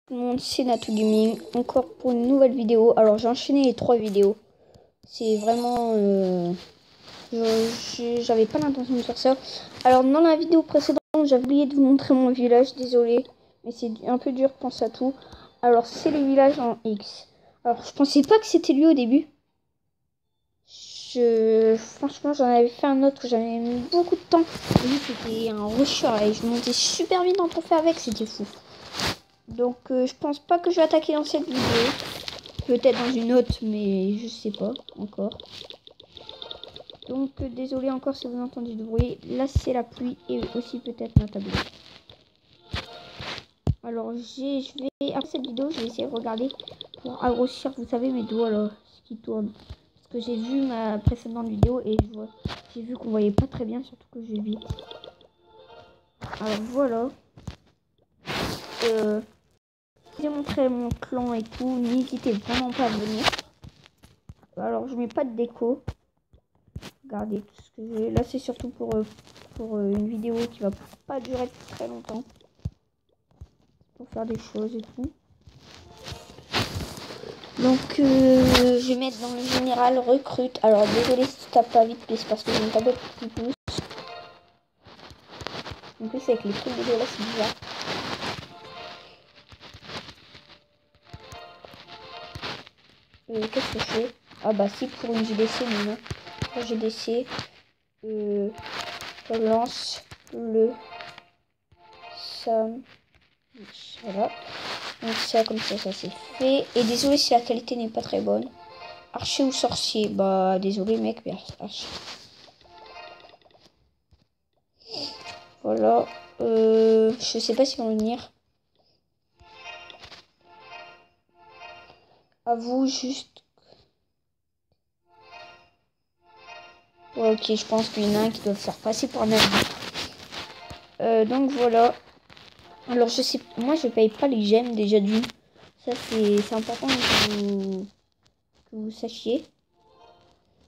Tout le monde, c'est Natou Gaming, encore pour une nouvelle vidéo. Alors j'ai enchaîné les 3 vidéos. C'est vraiment... j'avais pas l'intention de faire ça. Alors dans la vidéo précédente, j'avais oublié de vous montrer mon village, désolé. Mais c'est un peu dur, pense à tout. Alors c'est le village en X. Alors je pensais pas que c'était lui au début. Franchement j'en avais fait un autre, j'avais mis beaucoup de temps. Lui c'était un rusher et je montais super vite en trophée avec, c'était fou. Donc je pense pas que je vais attaquer dans cette vidéo. Peut-être dans une autre, mais je sais pas encore. Donc désolé encore si vous entendez du bruit. Là c'est la pluie et aussi peut-être ma tablette. Alors après cette vidéo, je vais essayer de regarder pour grossir, vous savez, mes doigts là, ce qui tourne. Parce que j'ai vu ma précédente vidéo et j'ai vu qu'on voyait pas très bien, surtout que j'ai vite. Alors voilà. J'ai montré mon clan et tout, n'hésitez vraiment pas à venir. Alors je mets pas de déco. Regardez tout ce que j'ai. Là c'est surtout pour une vidéo qui va pas durer très longtemps. Pour faire des choses et tout. Donc je vais mettre dans le général recrute. Alors désolé si tu tapes pas vite, mais c'est parce que j'ai une tablette qui pousse. En plus avec les trucs de là c'est bizarre. Qu'est-ce que je fais? Ah bah si, pour une GDC, mais non. Pour GDC, je lance le Sam. Voilà. Donc ça, comme ça c'est fait. Et désolé si la qualité n'est pas très bonne. Archer ou sorcier? Bah désolé mec, mais archer. Voilà. Je sais pas s'ils vont venir. À vous juste. Ok, je pense qu'il y en a un qui doit faire passer pour un ami. Donc voilà. Alors je sais, moi je paye pas les gemmes déjà d'une. Ça c'est important que vous sachiez.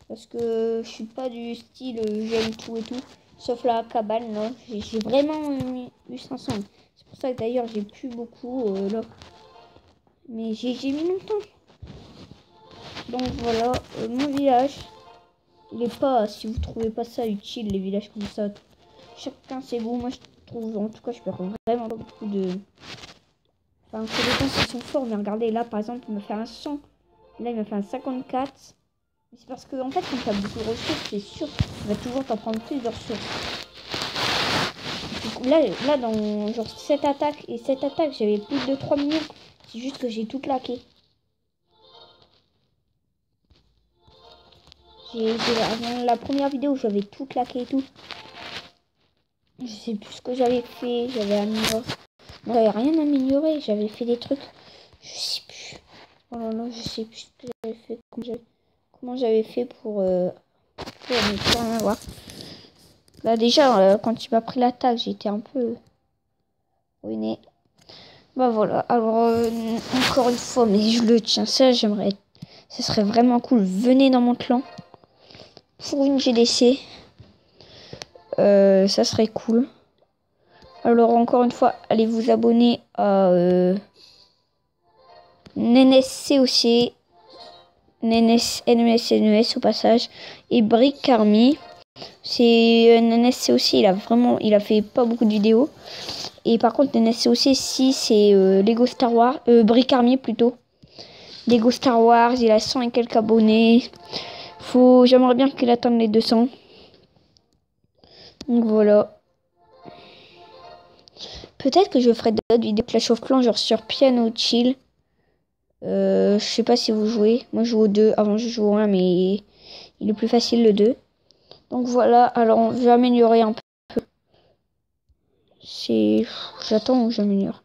Parce que je suis pas du style j'aime tout et tout. Sauf la cabane, non. J'ai vraiment eu 500. C'est pour ça que d'ailleurs j'ai plus beaucoup là. Mais j'ai mis longtemps. Donc voilà, mon village. Il est pas, si vous trouvez pas ça utile, les villages comme ça. Chacun ses goûts. Moi je trouve, en tout cas je perds vraiment pas beaucoup de... Enfin, ça dépend s'ils sont forts. Mais regardez, là par exemple il me fait un 100. Là il m'a fait un 54. C'est parce que en fait quand tu as beaucoup de ressources, c'est sûr tu vas toujours t'en prendre plus de ressources. Là dans genre cette attaque et cette attaque, j'avais plus de 3 millions. C'est juste que j'ai tout claqué. Avant la première vidéo, j'avais tout claqué et tout. Je sais plus ce que j'avais fait. J'avais amélioré. Non, j'avais rien amélioré. J'avais fait des trucs. Je sais plus. Oh là là, je sais plus ce que j'avais fait. Comment j'avais fait pour ne plus rien avoir. Là déjà, quand tu m'as pris l'attaque, j'étais un peu ruiné. Bah voilà. Alors encore une fois, mais je le tiens. Ça, j'aimerais. Ce serait vraiment cool. Venez dans mon clan pour une GDC. Ça serait cool. Alors encore une fois, allez vous abonner à NNSCOC, NNS au passage, et Brick Army. C'est NNSCOC, il a fait pas beaucoup de vidéos. Et par contre NNSCOC, si c'est Lego Star Wars, Brick Army plutôt. Lego Star Wars, il a 100 et quelques abonnés. J'aimerais bien qu'il atteigne les 200. Donc voilà. Peut-être que je ferai d'autres vidéos Clash of Clans, genre sur Piano Chill. Je sais pas si vous jouez. Moi, je joue au 2. Avant, je joue au 1, mais il est plus facile le 2. Donc voilà. Alors, je vais améliorer un peu. J'attends où j'améliore.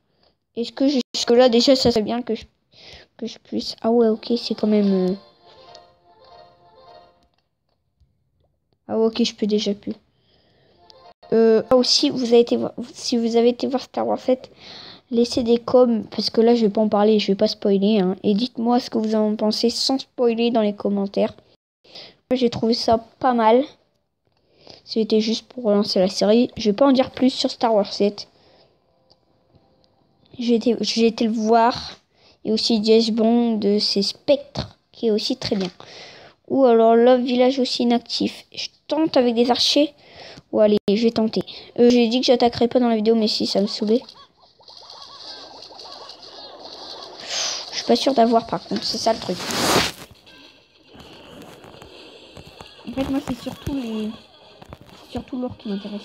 Est-ce que jusque là, déjà, ça serait bien que je puisse... Ah ouais, ok, c'est quand même... Ah ouais, ok, je peux déjà plus. Aussi, si vous avez été voir Star Wars 7, laissez des coms, parce que là je vais pas en parler, je vais pas spoiler, hein, et dites-moi ce que vous en pensez sans spoiler dans les commentaires. Moi j'ai trouvé ça pas mal. C'était juste pour relancer la série. Je vais pas en dire plus sur Star Wars 7. J'ai été le voir. Et aussi James Bond de ses spectres, qui est aussi très bien. Ou alors Love Village aussi inactif. Je tente avec des archers. Ou allez, je vais tenter. J'ai dit que j'attaquerais pas dans la vidéo, mais si, ça me saoulait. Je suis pas sûr d'avoir par contre, c'est ça le truc. En fait, moi, c'est surtout l'or qui m'intéresse.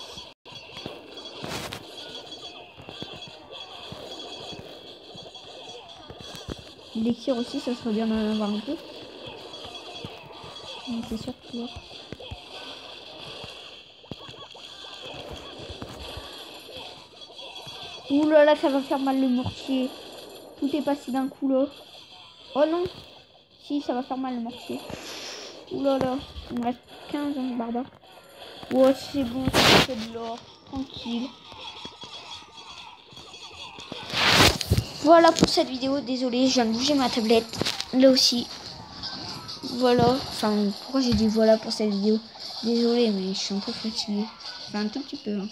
L'élixir aussi, ça serait bien d'en avoir un peu. Mais c'est surtout l'or. Ouh là là, ça va faire mal le mortier. Tout est passé d'un coup là. Oh non. Si, ça va faire mal le mortier. Ouh là là. Il me reste 15 ans, barbare. Oh, c'est bon, ça fait de l'or. Tranquille. Voilà pour cette vidéo. Désolé, je viens de bouger ma tablette. Là aussi. Voilà. Enfin, pourquoi j'ai dit voilà pour cette vidéo? Désolé, mais je suis un peu fatiguée. Enfin, un tout petit peu. Hein.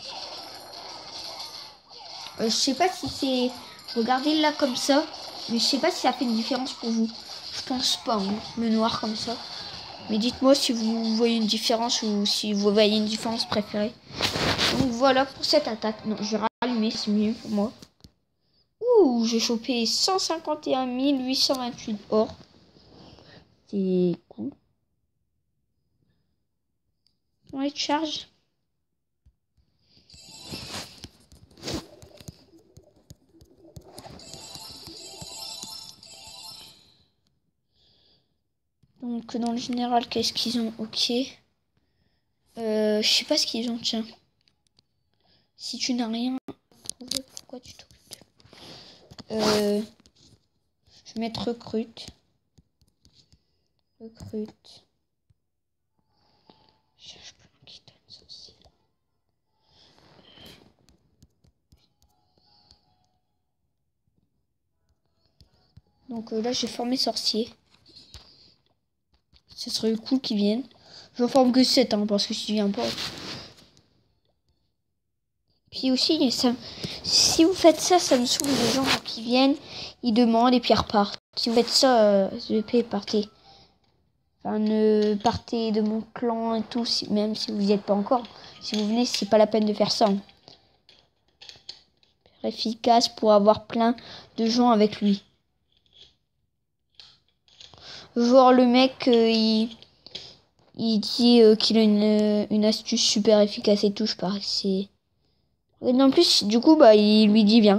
Je sais pas si c'est... Regardez là comme ça. Mais je sais pas si ça fait une différence pour vous. Je pense pas, hein, le noir comme ça. Mais dites-moi si vous voyez une différence ou si vous voyez une différence préférée. Donc voilà pour cette attaque. Non, je vais rallumer, c'est mieux pour moi. Ouh, j'ai chopé 151 828 or. C'est cool. Ouais, de charge. Donc dans le général, qu'est-ce qu'ils ont? Ok. Je sais pas ce qu'ils ont, tiens. Si tu n'as rien, pourquoi tu t'occupes? Je vais mettre recrute. Recrute. Je cherche plus qui donne sorcier. Donc là, j'ai formé sorcier. Ce serait cool qu'ils viennent. J'en forme que 7, hein, parce que si tu viens pas. Puis aussi, ça, si vous faites ça, ça me saoule les gens qui viennent, ils demandent et puis ils repartent. Si vous faites ça, partez. Enfin, ne partez de mon clan et tout, même si vous n'y êtes pas encore. Si vous venez, c'est pas la peine de faire ça. Hein. Efficace pour avoir plein de gens avec lui. Genre le mec, il dit qu'il a une astuce super efficace et tout, je parie que c'est... En plus, du coup, bah, il lui dit bien.